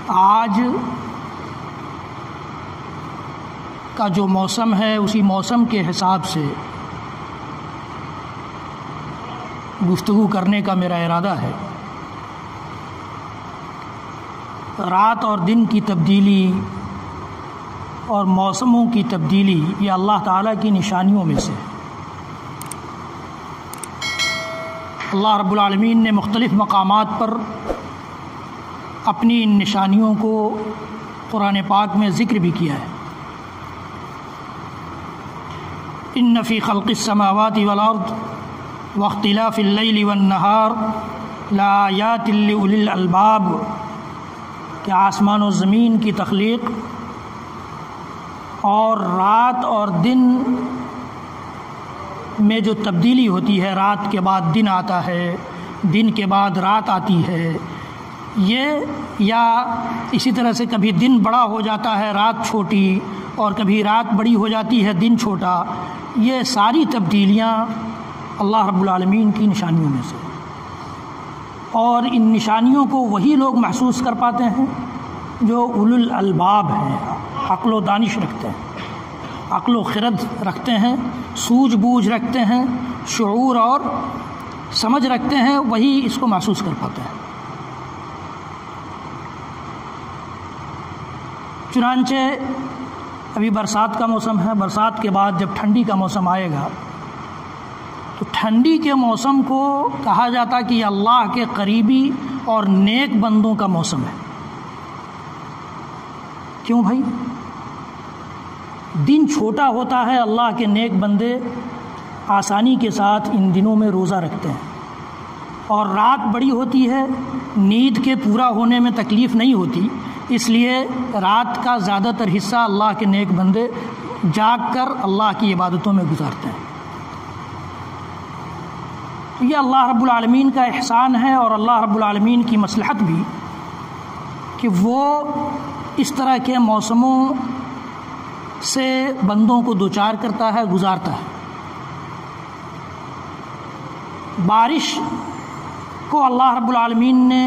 آج کا جو موسم ہے اسی موسم کے حساب سے گفتگو کرنے کا میرا ارادہ ہے۔ رات اور دن کی تبدیلی اور موسموں کی تبدیلی یہ اللہ تعالیٰ کی نشانیوں میں سے ہے۔ اللہ رب العالمین نے مختلف مقامات پر اپنی ان نشانیوں کو قرآن پاک میں ذکر بھی کیا ہے۔ ان فی خلق السماوات والارض واختلاف اللیل والنہار لآیات لأولی الالباب، کہ آسمان و زمین کی تخلیق اور رات اور دن میں جو تبدیلی ہوتی ہے، رات کے بعد دن آتا ہے، دن کے بعد رات آتی ہے، یہ یا اسی طرح سے کبھی دن بڑا ہو جاتا ہے رات چھوٹی، اور کبھی رات بڑی ہو جاتی ہے دن چھوٹا، یہ ساری تبدیلیاں اللہ رب العالمین کی نشانیوں میں سے۔ اور ان نشانیوں کو وہی لوگ محسوس کر پاتے ہیں جو اولو الالباب ہیں، عقل و دانش رکھتے ہیں، عقل و خرد رکھتے ہیں، سوجھ بوجھ رکھتے ہیں، شعور اور سمجھ رکھتے ہیں، وہی اس کو محسوس کر پاتے ہیں۔ چنانچہ ابھی برسات کا موسم ہے، برسات کے بعد جب ٹھنڈی کا موسم آئے گا تو ٹھنڈی کے موسم کو کہا جاتا کہ یہ اللہ کے قریبی اور نیک بندوں کا موسم ہے۔ کیوں بھائی؟ دن چھوٹا ہوتا ہے، اللہ کے نیک بندے آسانی کے ساتھ ان دنوں میں روزہ رکھتے ہیں، اور رات بڑی ہوتی ہے، نیند کے پورا ہونے میں تکلیف نہیں ہوتی، اس لیے رات کا زیادہ تر حصہ اللہ کے نیک بندے جاگ کر اللہ کی عبادتوں میں گزارتے ہیں۔ یہ اللہ رب العالمین کا احسان ہے، اور اللہ رب العالمین کی مصلحت بھی کہ وہ اس طرح کے موسموں سے بندوں کو دوچار کرتا ہے، گزارتا ہے۔ بارش کو اللہ رب العالمین نے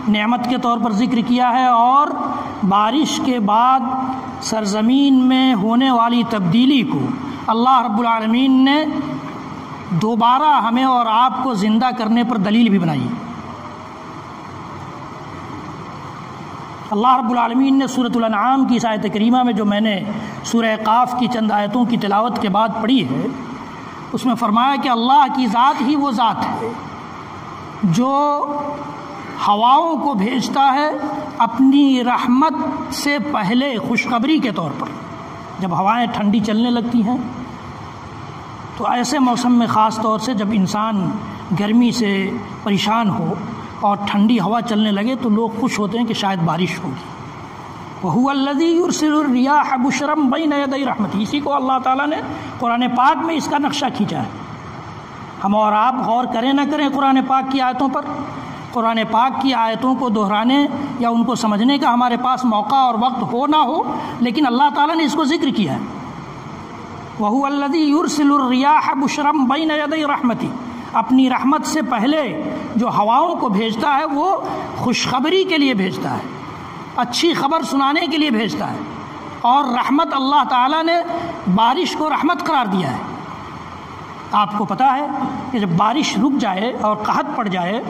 نعمت کے طور پر ذکر کیا ہے، اور بارش کے بعد سرزمین میں ہونے والی تبدیلی کو اللہ رب العالمین نے دوبارہ ہمیں اور آپ کو زندہ کرنے پر دلیل بھی بنائی۔ اللہ رب العالمین نے سورۃ الانعام کی اس آیت کریمہ میں جو میں نے سورہ قاف کی چند آیتوں کی تلاوت کے بعد پڑھی ہے، اس میں فرمایا کہ اللہ کی ذات ہی وہ ذات ہے جو ہواؤں کو بھیجتا ہے اپنی رحمت سے پہلے خوشخبری کے طور پر۔ جب ہوائیں ٹھنڈی چلنے لگتی ہیں تو ایسے موسم میں خاص طور سے جب انسان گرمی سے پریشان ہو اور ٹھنڈی ہوا چلنے لگے تو لوگ خوش ہوتے ہیں کہ شاید بارش ہوگی۔ وَهُوَ الَّذِي يُرْسِلُ الرِّيَاحَ بُشْرًا بَيْنَ يَدَيْ رَحْمَتِهِ، اسی کو اللہ تعالیٰ نے قرآن پاک میں اس کا نقشہ کھینچا ہے۔ ہم اور آپ غور کریں نہ کریں قرآن پاک کی آیتوں پر، قرآن پاک کی آیتوں کو دہرانے یا ان کو سمجھنے کا ہمارے پاس موقع اور وقت ہو نہ ہو، لیکن اللہ تعالیٰ نے اس کو ذکر کیا ہے۔ وَهُوَ الَّذِي يُرْسِلُ الرِّيَاحَ بُشْرًا بَيْنَ يَدَيْ رَحْمَتِهِ، اپنی رحمت سے پہلے جو ہواؤں کو بھیجتا ہے وہ خوشخبری کے لیے بھیجتا ہے، اچھی خبر سنانے کے لیے بھیجتا ہے، اور رحمت اللہ تعالیٰ نے بارش کو رحمت قرار دیا ہے۔ آپ کو پتہ ہے کہ جب بارش رک جائے اور قحط پڑ جائے،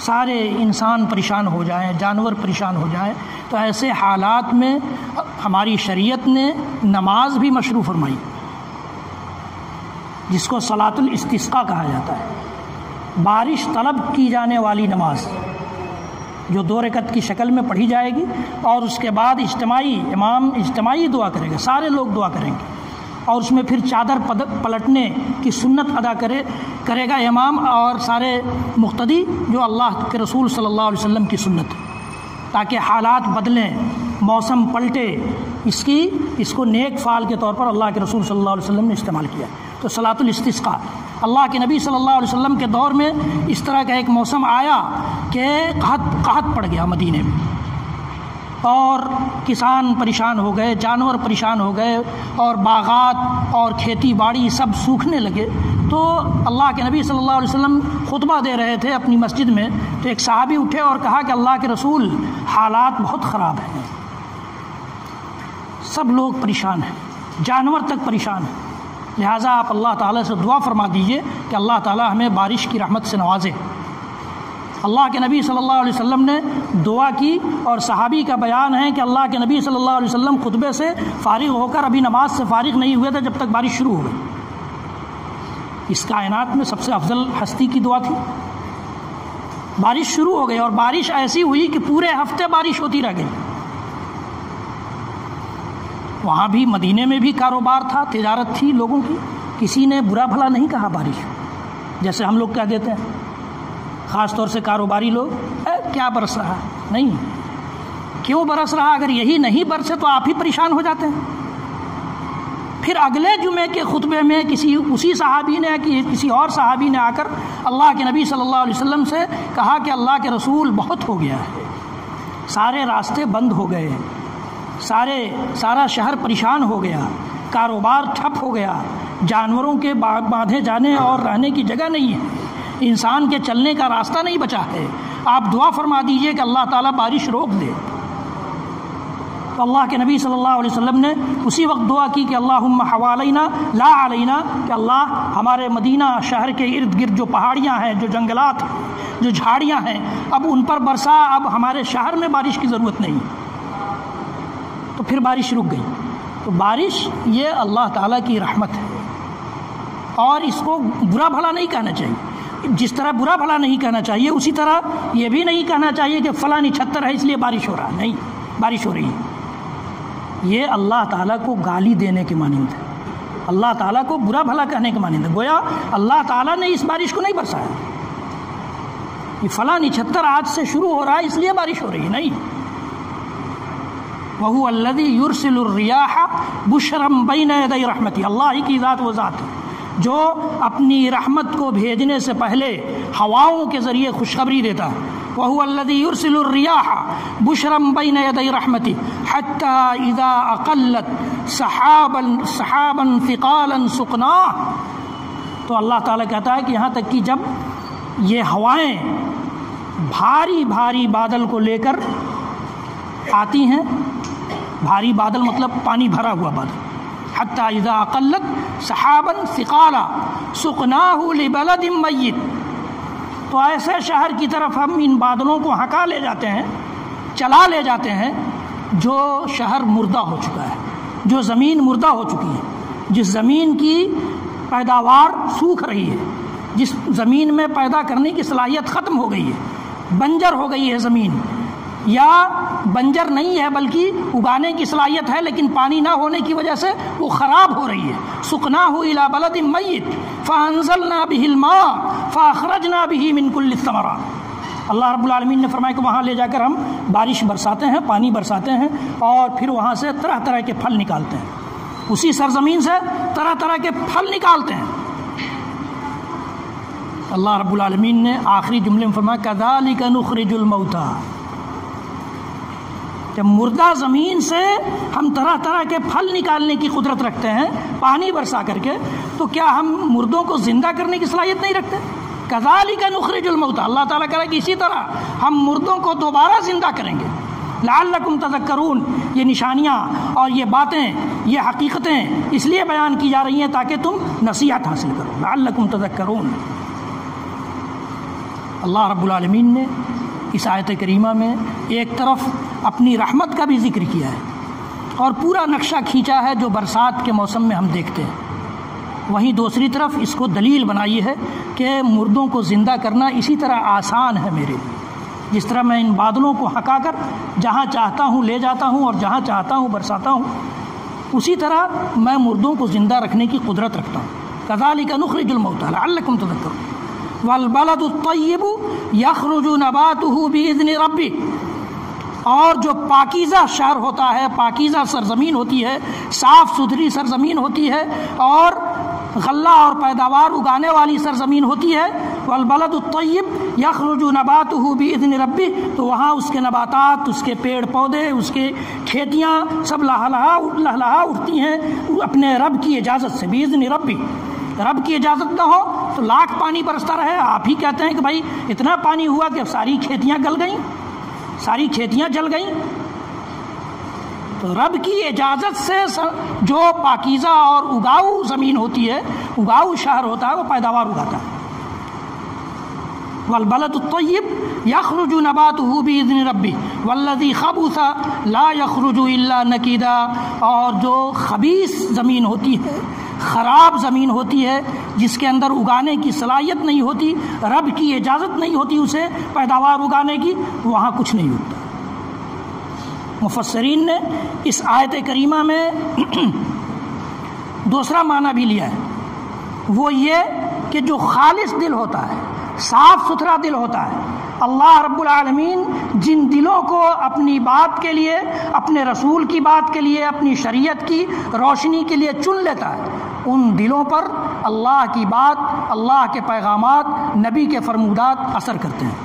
سارے انسان پریشان ہو جائیں، جانور پریشان ہو جائیں، تو ایسے حالات میں ہماری شریعت نے نماز بھی مشروع فرمائی، جس کو صلاۃ الاستسقاء کہا جاتا ہے، بارش طلب کی جانے والی نماز، جو 2 رکعت کی شکل میں پڑھی جائے گی، اور اس کے بعد امام اجتماعی دعا کرے گا، سارے لوگ دعا کریں گے، اور اس میں پھر چادر پلٹنے کی سنت ادا کرے گا امام اور سارے مقتدی، جو اللہ کے رسول صلی اللہ علیہ وسلم کی سنت ہے، تاکہ حالات بدلیں، موسم پلٹے، اس کو نیک فعل کے طور پر اللہ کے رسول صلی اللہ علیہ وسلم نے استعمال کیا۔ تو صلاۃ الاستسقاء، اللہ کے نبی صلی اللہ علیہ وسلم کے دور میں اس طرح کا ایک موسم آیا کہ قحط پڑ گیا مدینے میں، اور کسان پریشان ہو گئے، جانور پریشان ہو گئے، اور باغات اور کھیتی باڑی سب سوکھنے لگے، تو اللہ کے نبی صلی اللہ علیہ وسلم خطبہ دے رہے تھے اپنی مسجد میں، تو ایک صحابی اٹھے اور کہا کہ اللہ کے رسول حالات بہت خراب ہیں، سب لوگ پریشان ہیں، جانور تک پریشان ہیں، لہٰذا آپ اللہ تعالیٰ سے دعا فرما دیجئے کہ اللہ تعالیٰ ہمیں بارش کی رحمت سے نوازے۔ اللہ کے نبی صلی اللہ علیہ وسلم نے دعا کی، اور صحابی کا بیان ہے کہ اللہ کے نبی صلی اللہ علیہ وسلم خطبے سے فارغ ہو کر ابھی نماز سے فارغ نہیں ہوئے تھے جب تک بارش شروع ہو گئی۔ اس کائنات میں سب سے افضل ہستی کی دعا تھی۔ بارش شروع ہو گئی، اور بارش ایسی ہوئی کہ پورے ہفتے بارش ہوتی رہ گئی۔ وہاں بھی مدینے میں بھی کاروبار تھا، تجارت تھی لوگوں کی، کسی نے برا بھلا نہیں کہا بارش، جیسے ہم لوگ کہہ دیتے ہیں، خاص طور سے کاروباری لوگ، کیا برس رہا ہے؟ نہیں، کیوں برس رہا؟ اگر یہی نہیں برسے تو آپ ہی پریشان ہو جاتے ہیں۔ پھر اگلے جمعے کے خطبے میں اسی صحابی نے کہ کسی اور صحابی نے آ کر اللہ کے نبی صلی اللہ علیہ وسلم سے کہا کہ اللہ کے رسول بہت ہو گیا ہے، سارے راستے بند ہو گئے، سارا شہر پریشان ہو گیا، کاروبار ٹھپ ہو گیا، جانوروں کے باندھے جانے اور رہنے کی جگہ نہیں ہے، انسان کے چلنے کا راستہ نہیں بچا ہے، آپ دعا فرما دیجئے کہ اللہ تعالیٰ بارش روک دے۔ تو اللہ کے نبی صلی اللہ علیہ وسلم نے اسی وقت دعا کی کہ اللہم حوالینا لا علینا، کہ اللہ ہمارے مدینہ شہر کے ارد گرد جو پہاڑیاں ہیں، جو جنگلات ہیں، جو جھاڑیاں ہیں، اب ان پر برسا، اب ہمارے شہر میں بارش کی ضرورت نہیں۔ تو پھر بارش رک گئی۔ تو بارش یہ اللہ تعالیٰ کی رحمت ہے، اور اس کو برا بھلا نہیں کہنا چاہیے۔ جس طرح برا بھلا نہیں کہنا چاہیے، اسی طرح یہ بھی نہیں کہنا چاہیے کہ فلاں نچھتر ہے اس لیے بارش ہو رہا ہے۔ نہیں، بارش ہو رہی ہے، یہ اللہ تعالیٰ کو گالی دینے کے مانند ہے، اللہ تعالیٰ کو برا بھلا کہنے کے مانند ہے، گویا اللہ تعالیٰ نے اس بارش کو نہیں برسایا، یہ فلاں نچھتر آج سے شروع ہو رہا ہے اس لیے بارش ہو رہی ہے، نہیں۔ وَهُوَ الَّذِي يُرْسِلُ الرِّيَاحَ بُشْرًا بَيْنَ يَدَيْ رَحْمَتِهِ، اللہ ہی کی ذات وہ ذات ہے جو اپنی رحمت کو بھیجنے سے پہلے ہواؤں کے ذریعے خوشخبری دیتا ہے۔ وَهُوَ الَّذِي يُرْسِلُ الرِّيَاحَ بُشْرًا بَيْنَ يَدَيْ رَحْمَتِهِ حَتَّى إِذَا أَقَلَّتْ سَحَابًا ثِقَالًا سُقْنَاهُ، تو اللہ تعالیٰ کہتا ہے کہ یہاں تک کہ جب یہ ہوائیں بھاری بھاری بادل کو لے کر آتی ہیں، بھاری بادل مطلب پانی بھرا ہوا بادل، حتی اذا اقلت سحابا ثقالا سقناہ لبلد میت، تو ایسے شہر کی طرف ہم ان بادلوں کو ہکا لے جاتے ہیں، چلا لے جاتے ہیں جو شہر مردہ ہو چکا ہے، جو زمین مردہ ہو چکی ہے، جس زمین کی پیداوار سوکھ رہی ہے، جس زمین میں پیدا کرنے کی صلاحیت ختم ہو گئی ہے، بنجر ہو گئی ہے زمین، یا بنجر نہیں ہے بلکہ اگانے کی صلاحیت ہے لیکن پانی نہ ہونے کی وجہ سے وہ خراب ہو رہی ہے۔ سقناہ الی بلد میت فانزلنا بہ الماء فاخرجنا بہ من کل الثمرات، اللہ رب العالمین نے فرمایا کہ وہاں لے جا کر ہم بارش برساتے ہیں، پانی برساتے ہیں، اور پھر وہاں سے طرح طرح کے پھل نکالتے ہیں، اسی سرزمین سے طرح طرح کے پھل نکالتے ہیں۔ اللہ رب العالمین نے آخری جملے میں فرمایا کذالک نخرج الموتى، کہ مردہ زمین سے ہم طرح طرح کے پھل نکالنے کی قدرت رکھتے ہیں پانی برسا کر کے، تو کیا ہم مردوں کو زندہ کرنے کی صلاحیت نہیں رکھتے؟ کذالک نخرج الموتى، اللہ تعالیٰ کہہ رہا ہے کہ اسی طرح ہم مردوں کو دوبارہ زندہ کریں گے۔ لعلکم تذکرون، یہ نشانیاں اور یہ باتیں، یہ حقیقتیں اس لیے بیان کی جا رہی ہیں تاکہ تم نصیحت حاصل کرو، لعلکم تذکرون۔ اللہ رب العالمین نے اس آیت کریمہ میں ایک طرف اپنی رحمت کا بھی ذکر کیا ہے اور پورا نقشہ کھینچا ہے جو برسات کے موسم میں ہم دیکھتے ہیں، وہیں دوسری طرف اس کو دلیل بنائی ہے کہ مردوں کو زندہ کرنا اسی طرح آسان ہے میرے لیے، جس طرح میں ان بادلوں کو ہکا کر جہاں چاہتا ہوں لے جاتا ہوں اور جہاں چاہتا ہوں برساتا ہوں، اسی طرح میں مردوں کو زندہ رکھنے کی قدرت رکھتا ہوں۔ کذالک نخرج الموتى لعلکم تذکرون۔ والبلد الطیب یخرج نباتہ بإذن ربہ، اور جو پاکیزہ شہر ہوتا ہے، پاکیزہ سرزمین ہوتی ہے، صاف ستھری سرزمین ہوتی ہے اور غلہ اور پیداوار اگانے والی سرزمین ہوتی ہے، والبلد الطیب یخرج نباتہ بإذن ربہ، تو وہاں اس کے نباتات، اس کے پیڑ پودے، اس کے کھیتیاں سب لہلہا اٹھتی ہیں اپنے رب کی اجازت سے، بإذن ربہ۔ رب کی اجازت نہ ہو تو لاکھ پانی برستا رہے، آپ ہی کہتے ہیں کہ بھائی اتنا پانی ہوا کہ اب ساری کھیتیاں گل گئیں، ساری کھیتیاں جل گئیں۔ تو رب کی اجازت سے جو پاکیزہ اور اگاؤ زمین ہوتی ہے، اگاؤ شہر ہوتا ہے، وہ پیداوار اگاتا ہے۔ والبلد الطیب یخرج نباتہ بإذن ربہ والذی خبث لا یخرج الا نکیدا، اور جو خبیث زمین ہوتی ہے، خراب زمین ہوتی ہے، جس کے اندر اگانے کی صلاحیت نہیں ہوتی، رب کی اجازت نہیں ہوتی اسے پیداوار اگانے کی، وہاں کچھ نہیں ہوتا۔ مفسرین نے اس آیت کریمہ میں دوسرا معنی بھی لیا ہے، وہ یہ کہ جو خالص دل ہوتا ہے، صاف ستھرا دل ہوتا ہے، اللہ رب العالمین جن دلوں کو اپنی بات کے لیے، اپنے رسول کی بات کے لیے، اپنی شریعت کی روشنی کے لیے چن لیتا ہے، ان دلوں پر اللہ کی بات، اللہ کے پیغامات، نبی کے فرمودات اثر کرتے ہیں۔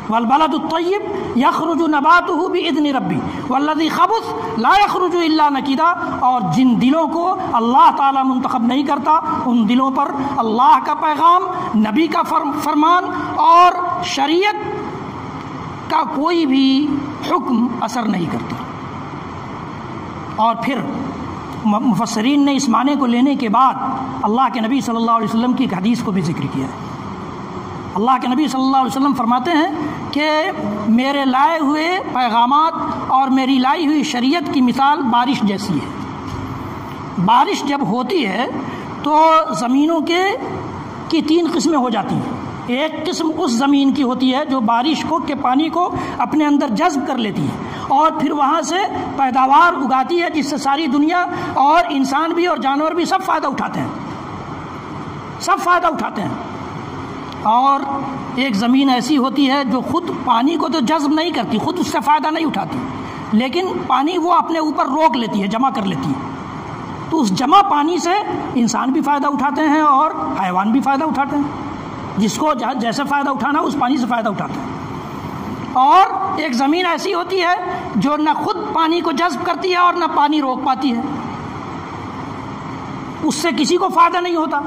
والبلد الطیب یخرج نباتہ بإذن ربی والذی خبث لا یخرج الا نکیدا، اور جن دلوں کو اللہ تعالیٰ منتخب نہیں کرتا، ان دلوں پر اللہ کا پیغام، نبی کا فرمان اور شریعت کا کوئی بھی حکم اثر نہیں کرتا۔ اور پھر مفسرین نے اس معنی کو لینے کے بعد اللہ کے نبی صلی اللہ علیہ وسلم کی ایک حدیث کو بھی ذکر کیا ہے۔ اللہ کے نبی صلی اللہ علیہ وسلم فرماتے ہیں کہ میرے لائے ہوئے پیغامات اور میری لائی ہوئی شریعت کی مثال بارش جیسی ہے۔ بارش جب ہوتی ہے تو زمینوں کی تین قسمیں ہو جاتی ہیں۔ ایک قسم اس زمین کی ہوتی ہے جو بارش کے پانی کو اپنے اندر جذب کر لیتی ہے اور پھر وہاں سے پیداوار اگاتی ہے، جس سے ساری دنیا اور انسان بھی اور جانور بھی سب فائدہ اٹھاتے ہیں، سب فائدہ اٹھاتے ہیں۔ اور ایک زمین ایسی ہوتی ہے جو خود پانی کو تو جذب نہیں کرتی، خود اس سے فائدہ نہیں اٹھاتی، لیکن پانی وہ اپنے اوپر روک لیتی ہے، جمع کر لیتی ہے۔ تو اس جمع پانی سے انسان بھی فائدہ اٹھاتے ہیں اور حیوان بھی فائدہ اٹھاتے ہیں، جس کو جیسے فائدہ اٹھانا اس پانی سے فائدہ اٹھاتے ہیں۔ اور ایک زمین ایسی ہوتی ہے جو نہ خود پانی کو جذب کرتی ہے اور نہ پانی روک پاتی ہے، اس سے کسی کو فائدہ نہیں ہوتا۔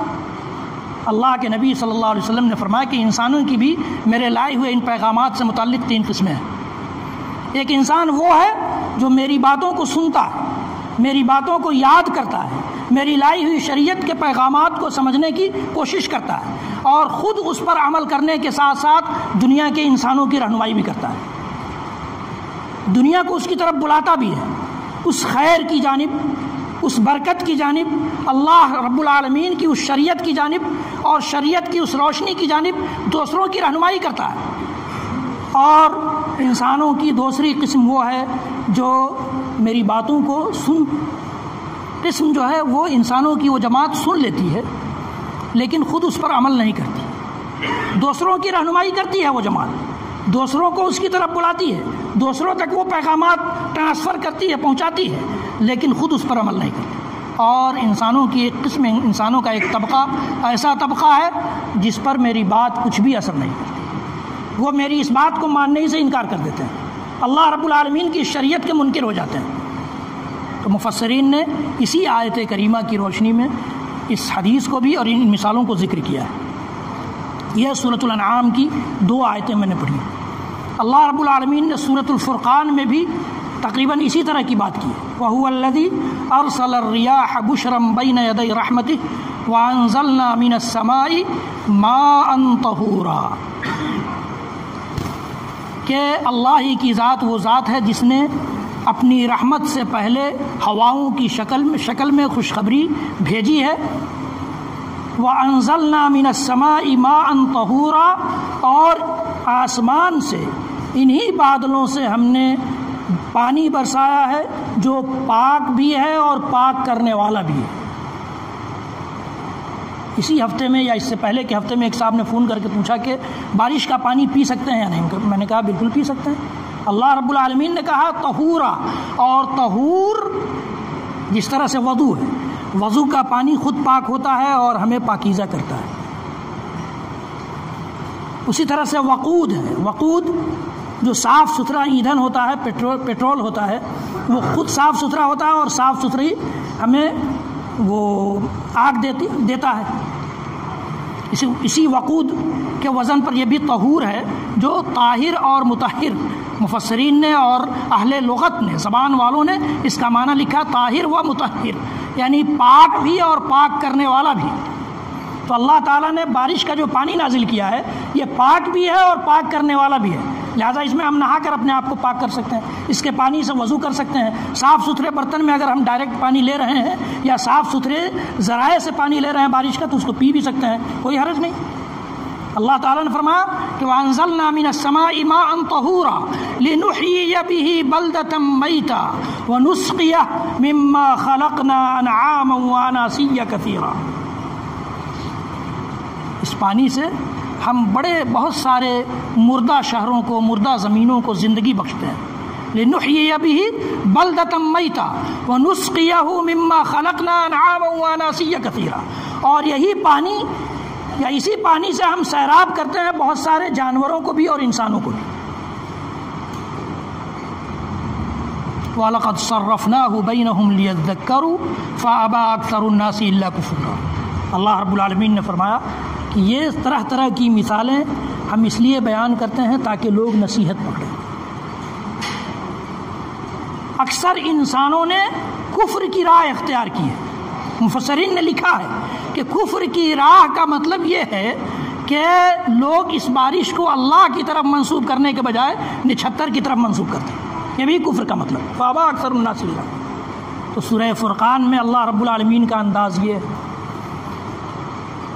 اللہ کے نبی صلی اللہ علیہ وسلم نے فرمایا کہ انسانوں کی بھی میرے لائے ہوئے ان پیغامات سے متعلق تین قسمیں ہیں۔ ایک انسان وہ ہے جو میری باتوں کو سنتا ہے، میری باتوں کو یاد کرتا ہے، میری لائی ہوئی شریعت کے پیغامات کو سمجھنے کی کوشش کرتا ہے اور خود اس پر عمل کرنے کے ساتھ ساتھ دنیا کے انسانوں کی رہنمائی بھی کرتا ہے، دنیا کو اس کی طرف بلاتا بھی ہے، اس خیر کی جانب، اس برکت کی جانب، اللہ رب العالمین کی اس شریعت کی جانب اور شریعت کی اس روشنی کی جانب دوسروں کی رہنمائی کرتا ہے۔ اور انسانوں کی دوسری قسم وہ ہے جو میری باتوں کو قسم جو ہے وہ انسانوں کی وہ جماعت سن لیتی ہے لیکن خود اس پر عمل نہیں کرتی، دوسروں کی رہنمائی کرتی ہے، وہ جماعت دوسروں کو اس کی طرف بلاتی ہے، دوسروں تک وہ پیغامات ٹرانسفر کرتی ہے، پہنچاتی ہے، لیکن خود اس پر عمل نہیں کرتی۔ اور انسانوں کی ایک قسم، انسانوں کا ایک طبقہ ایسا طبقہ ہے جس پر میری بات کچھ بھی اثر نہیں کرتی، وہ میری اس بات کو ماننے سے انکار کر دیتے ہیں، اللہ رب العالمین کی شریعت کے منکر ہو جاتے ہیں۔ تو مفسرین نے اسی آیت کریمہ کی روشنی میں اس حدیث کو بھی اور ان مثالوں کو ذکر کیا ہے۔ یہ سورۃ الانعام کی 2 آیتیں میں نے پڑھی۔ اللہ رب العالمین نے سورۃ الفرقان میں بھی تقریباً اسی طرح کی بات کی ہے، وَهُوَ الَّذِي أَرْسَلَ الرِّيَاحَ بُشْرًا بَيْنَ يَدَيْ رَحْمَتِهِ وَأَنزَلْنَا مِنَ السَّمَاءِ مَاءً طَهُورًا، کہ اللہ ہی کی ذات وہ ذات ہے جس نے اپنی رحمت سے پہلے ہواؤں کی شکل میں خوشخبری بھیجی ہے، وَأَنزَلْنَا مِنَ السَّمَاءِ مَاءً طَهُورًا، اور آسمان سے انہی بادلوں سے ہم نے پانی برسایا ہے جو پاک بھی ہے اور پاک کرنے والا بھی ہے۔ اسی ہفتے میں یا اس سے پہلے کے ہفتے میں ایک صاحب نے فون کر کے پوچھا کہ بارش کا پانی پی سکتے ہیں یا نہیں؟ میں نے کہا بالکل پی سکتے ہیں۔ اللہ رب العالمین نے کہا طہورا، اور طہور جس طرح سے وضو ہے، وضو کا پانی خود پاک ہوتا ہے اور ہمیں پاکیزہ کرتا ہے، اسی طرح سے وقود ہے، وقود جو صاف ستھرا ایندھن ہوتا ہے، پیٹرول ہوتا ہے، وہ خود صاف ستھرا ہوتا ہے اور صاف ستھری ہمیں وہ آگ دیتا ہے۔ اسی وقود کے وزن پر یہ بھی طہور ہے جو طاہر اور مطہر، مفسرین نے اور اہل لغت نے، زبان والوں نے اس کا معنی لکھا طاہر و مطہر، یعنی پاک بھی اور پاک کرنے والا بھی۔ تو اللہ تعالیٰ نے بارش کا جو پانی نازل کیا ہے یہ پاک بھی ہے اور پاک کرنے والا بھی ہے، لہٰذا اس میں ہم نہا کر اپنے آپ کو پاک کر سکتے ہیں، اس کے پانی سے وضو کر سکتے ہیں۔ صاف ستھرے برتن میں اگر ہم ڈائریکٹ پانی لے رہے ہیں یا صاف ستھرے ذرائع سے پانی لے رہے ہیں بارش کا تو اس کو پی بھی سکتے ہیں، کوئی حرج نہیں۔ اللہ تعالیٰ نے فرمایا کہ وَأَنزَلْنَا مِنَ السَّمَاءِ مَاءً طَهُورًا لِنُحْيِيَ بِهِ بَلْدَةً مَيْتًا وَنُسْقِيَهُ مِمَّا خَلَقْنَا أَنْعَامًا وَأَنَاسِيَّ كَثِيرًا۔ اس پانی سے ہم بہت سارے مردہ شہروں کو، مردہ زمینوں کو زندگی بخشتے ہیں۔ لِنُحْيِيَ بِهِ بَلْدَةً مَيْتًا وَنُسْقِيَهُ مِمَّا خَلَقْنَا أَنْعَامًا وَأَنَاسِيَّ كَثِيرًا، اور یہی پانی یا اسی پانی سے ہم سیراب کرتے ہیں بہت سارے جانوروں کو بھی اور انسانوں کو بھی۔ وَلَقَدْ صَرَّفْنَاهُ بَيْنَهُمْ لِيَذَّكَّرُوا فَأَبَى أَكْثَرُ النَّاسِ إِلَّا كُفُورًا۔ اللہ رب العالمین نے فرمایا کہ یہ طرح طرح کی مثالیں ہم اس لیے بیان کرتے ہیں تاکہ لوگ نصیحت پکڑیں۔ اکثر انسانوں نے کفر کی راہ اختیار کی ہے۔ مفسرین نے لکھا ہے کہ کفر کی راہ کا مطلب یہ ہے کہ لوگ اس بارش کو اللہ کی طرف منسوب کرنے کے بجائے نچھتر کی طرف منسوب کرتے ہیں، یہ بھی کفر کا مطلب ہے۔ فابا اکثر الناس الا۔ تو سورہ فرقان میں اللہ رب العالمین کا انداز یہ ہے،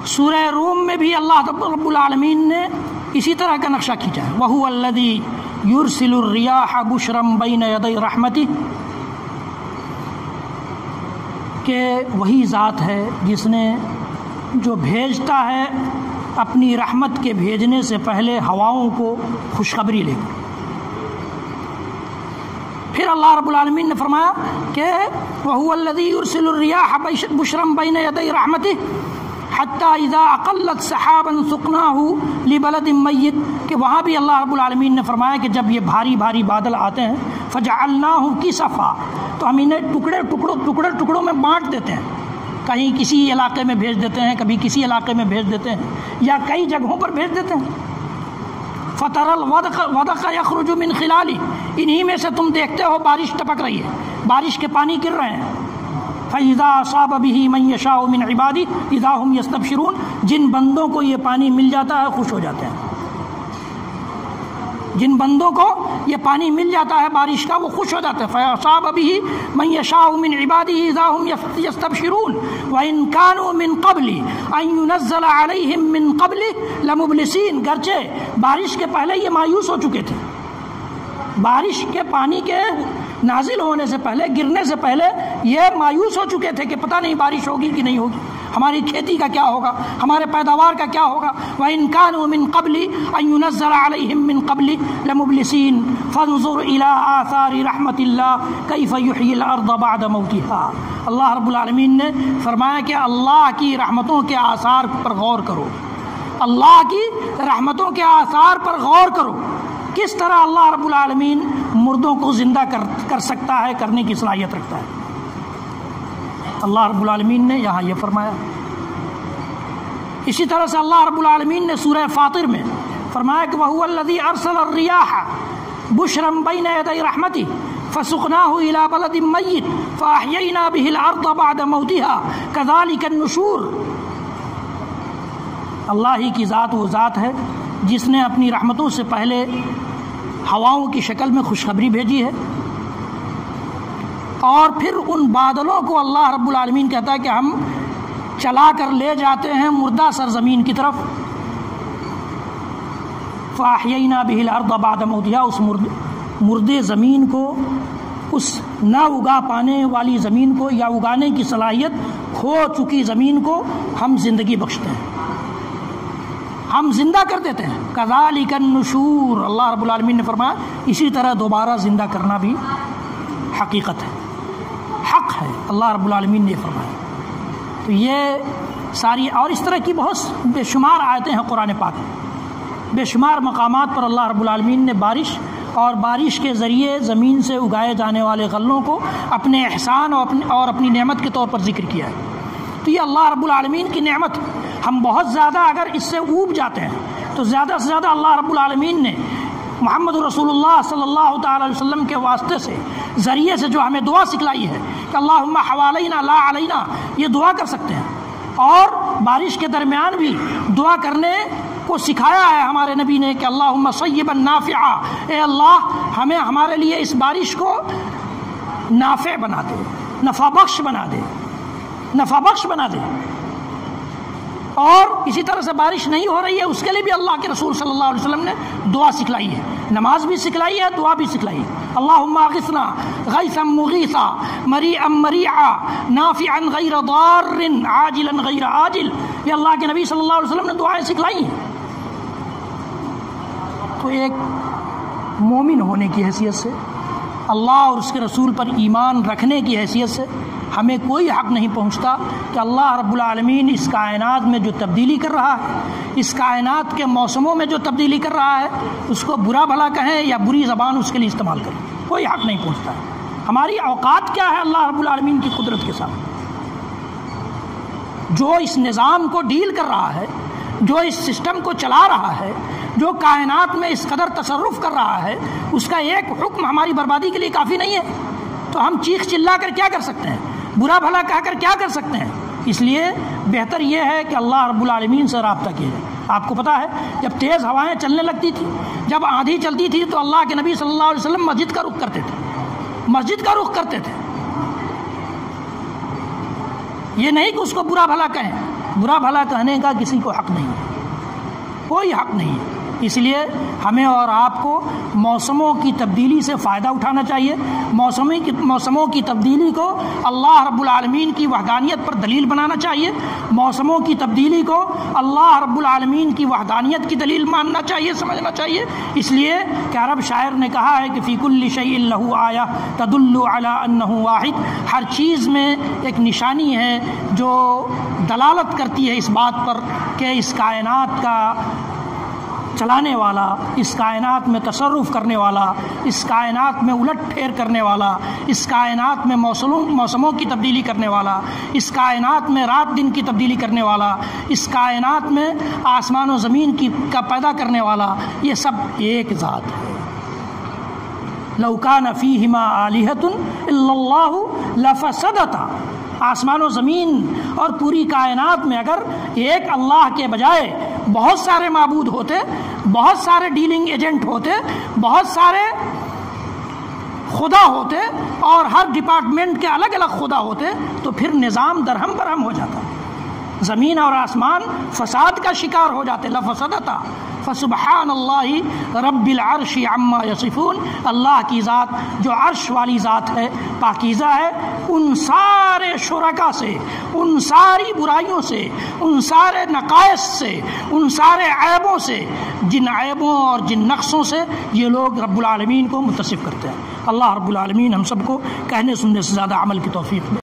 سورہ روم میں بھی اللہ رب العالمین نے اسی طرح کا نقشہ کھینچا ہے۔ وَهُوَ الَّذِي يُرْسِلُ الرِّيَاحَ بُشْرًا بَيْنَ يَدَيْ رَحْمَتِهِ، کہ وہی ذات ہے جس نے جو بھیجتا ہے اپنی رحمت کے بھیجنے سے پہلے ہواؤں کو خوشخبری لے کر۔ پھر اللہ رب العالمین نے فرمایا کہ وَهُوَ الَّذِي يُرْسِلُ الرِّيَاحَ بُشْرًا بَيْنَ يَدَيْ رَحْمَتِهِ حتیٰ اذا اقلت سحابا سقناہ لبلد میت، کہ وہاں بھی اللہ رب العالمین نے فرمایا کہ جب یہ بھاری بھاری بادل آتے ہیں فجعلناہ کسفا، تو ہم انہیں ٹکڑوں میں بانٹ دیتے ہیں، کہیں کسی علاقے میں بھیج دیتے ہیں، کبھی کسی علاقے میں بھیج دیتے ہیں، یا کئی جگہوں پر بھیج دیتے ہیں۔ فتر الودق یخرج من خلالی، انہی میں سے تم دیکھتے ہو بارش ٹپک رہی ہے، بارش کے پانی گر رہے ہیں۔ فَإِذَا أَصَابَ بِهِ مَن يَشَاءُ مِنْ عِبَادِهِ إِذَا هُمْ يَسْتَبْشِرُونَ، جن بندوں کو یہ پانی مل جاتا ہے خوش ہو جاتے ہیں، جن بندوں کو یہ پانی مل جاتا ہے بارش کا وہ خوش ہو جاتے ہیں۔ فَأَصَابَ بِهِ مَن يَشَاءُ مِنْ عِبَادِهِ إِذَا هُمْ يَسْتَبْشِرُونَ وَإِنْ كَانُوا مِنْ قَبْلِ أَن يُنَزَّلَ عَلَيْهِمْ مِنْ قَبْلِ لَمُبْلِسِينَ، گرچہ بارش کے پہلے یہ مایوس ہو چکے تھے، بارش کے پانی کے نازل ہونے سے پہلے، گرنے سے پہلے یہ مایوس ہو چکے تھے کہ پتہ نہیں بارش ہوگی کہ نہیں ہوگی، ہماری کھیتی کا کیا ہوگا، ہمارے پیداوار کا کیا ہوگا۔ وَإِنْ كَانُوا مِنْ قَبْلِ أَن يُنَزَّلَ عَلَيْهِمْ مِنْ قَبْلِ لَمُبْلِسِينَ فَانظُرْ إِلَىٰ آثَارِ رَحْمَةِ اللَّهِ كَيْفَ يُحْيِي الْأَرْضَ بَعْدَ مَوْتِهَا۔ اللہ رب العالمین نے فرمایا کہ اللہ کی رحمتوں کے آثار پر غور کرو، اللہ کی رحمتوں کے آثار پر غور کرو، کس طرح اللہ رب العالمین مردوں کو زندہ کر سکتا ہے، کرنے کی صلاحیت رکھتا ہے۔ اللہ رب العالمین نے یہاں یہ فرمایا۔ اسی طرح سے اللہ رب العالمین نے سورہ فاطر میں فرمایا کہ وَهُوَ الَّذِي أَرْسَلَ الرِّيَاحَ بُشْرًا بَيْنَ يَدَيْ رَحْمَتِهِ فَسُقْنَاهُ إِلَىٰ بَلَدٍ مَّيِّتٍ فَأَحْيَيْنَا بِهِ الْأَرْضَ بَعْدَ مَوْتِهَا كَذَٰلِكَ النُّشُورُ۔ اللہ ہی کی ذات وہ ذات ہے جس نے اپنی رحمتوں سے پہلے ہواؤں کی شکل میں خوشخبری بھیجی ہے، اور پھر ان بادلوں کو اللہ رب العالمین کہتا ہے کہ ہم چلا کر لے جاتے ہیں مردہ سرزمین کی طرف۔ فَأَحْيَيْنَا بِهِ الْأَرْضَ بَعْدَ مَوْتِهَا، اس مردے زمین کو، اس نہ اگا پانے والی زمین کو یا اگانے کی صلاحیت کھو چکی زمین کو ہم زندگی بخشتے ہیں، ہم زندہ کر دیتے ہیں۔ کذالک النشور، اللہ رب العالمین نے فرمایا اسی طرح دوبارہ زندہ کرنا بھی حقیقت ہے، حق ہے، اللہ رب العالمین نے فرمایا۔ تو یہ ساری اور اس طرح کی بہت بے شمار آیتیں ہیں قرآن پاک میں، بے شمار مقامات پر اللہ رب العالمین نے بارش اور بارش کے ذریعے زمین سے اگائے جانے والے غلوں کو اپنے احسان اور اپنی نعمت کے طور پر ذکر کیا ہے۔ تو یہ اللہ رب العالمین کی نعمت، ہم بہت زیادہ اگر اس سے اوب جاتے ہیں تو زیادہ سے زیادہ اللہ رب العالمین نے محمد رسول اللہ صلی اللہ تعالی علیہ وسلم کے واسطے سے ذریعے سے جو ہمیں دعا سکھلائی ہے کہ اللہم حوالینا لا علینا، یہ دعا کر سکتے ہیں. اور بارش کے درمیان بھی دعا کرنے کو سکھایا ہے ہمارے نبی نے کہ اللہم صیبا نافعا، اے اللہ ہمیں ہمارے لیے اس بارش کو نافع بنا دے، نفع بخش بنا دے، نفع بخش بنا دے. اور اسی طرح سے بارش نہیں ہو رہی ہے اس کے لیے بھی اللہ کے رسول صلی اللہ علیہ وسلم نے دعا سکھلائی ہے، نماز بھی سکھلائی ہے، دعا بھی سکھلائی ہے. اللہم اغثنا غیثا مغیثا مریعا مریعا نافعا غیر ضار عاجلا غیر عاجل، یہ اللہ کے نبی صلی اللہ علیہ وسلم نے دعائیں سکھلائی ہیں. تو ایک مومن ہونے کی حیثیت سے، اللہ اور اس کے رسول پر ایمان رکھنے کی حیثیت سے ہمیں کوئی حق نہیں پہنچتا کہ اللہ رب العالمین اس کائنات میں جو تبدیلی کر رہا ہے، اس کائنات کے موسموں میں جو تبدیلی کر رہا ہے، اس کو برا بھلا کہیں یا بری زبان اس کے لیے استعمال کریں، کوئی حق نہیں پہنچتا ہے. ہماری اوقات کیا ہے اللہ رب العالمین کی قدرت کے ساتھ؟ جو اس نظام کو ڈیل کر رہا ہے، جو اس سسٹم کو چلا رہا ہے، جو کائنات میں اس قدر تصرف کر رہا ہے، اس کا ایک حکم ہماری بربادی کے لیے کافی نہیں ہے. تو ہم چیخ چلا کر کیا کر سکتے ہیں؟ برا بھلا کہہ کر کیا کر سکتے ہیں؟ اس لیے بہتر یہ ہے کہ اللہ رب العالمین سے رابطہ کیا جائے. آپ کو پتہ ہے جب تیز ہوائیں چلنے لگتی تھی، جب آندھی چلتی تھی، تو اللہ کے نبی صلی اللہ علیہ وسلم مسجد کا رخ کرتے تھے، مسجد کا رخ کرتے تھے. یہ نہیں کہ اس کو برا بھلا کہیں، برا بھلا کہنے کا کسی کو حق نہیں ہے، کوئی حق نہیں ہے. اس لیے ہمیں اور آپ کو موسموں کی تبدیلی سے فائدہ اٹھانا چاہیے. موسموں کی تبدیلی کو اللہ رب العالمین کی وحدانیت پر دلیل بنانا چاہیے. موسموں کی تبدیلی کو اللہ رب العالمین کی وحدانیت کی دلیل ماننا چاہیے، سمجھنا چاہیے. اس لیے کہ عرب شاعر نے کہا ہے کہ فی کل شیء لہ آیہ تدل علی انہ واحد، ہر چیز میں ایک نشانی ہے جو دلالت کرتی ہے اس بات پر کہ اس کائنات کا چلانے والا، اس کائنات میں تصرف کرنے والا، اس کائنات میں الٹ پھیر کرنے والا، اس کائنات میں موسموں کی تبدیلی کرنے والا، اس کائنات میں رات دن کی تبدیلی کرنے والا، اس کائنات میں آسمان و زمین کا پیدا کرنے والا، یہ سب ایک ذات ہے. لو کان فیہما آلہۃ الا اللہ لفسدتا، آسمان و زمین اور پوری کائنات میں اگر ایک اللہ کے بجائے بہت سارے معبود ہوتے، بہت سارے ڈیلنگ ایجنٹ ہوتے، بہت سارے خدا ہوتے اور ہر ڈپارٹمنٹ کے الگ الگ خدا ہوتے، تو پھر نظام درہم برہم ہو جاتا، زمین اور آسمان فساد کا شکار ہو جاتے. لفسدتا. فسبحان اللہ رب العرش عما یصفون، اللہ کی ذات جو عرش والی ذات ہے، پاکیزہ ہے ان سارے شرکا سے، ان ساری برائیوں سے، ان سارے نقائص سے، ان سارے عیبوں سے، جن عیبوں اور جن نقصوں سے یہ لوگ رب العالمین کو متصف کرتے ہیں. اللہ رب العالمین ہم سب کو کہنے سننے سے زیادہ عمل کی توفیق دے.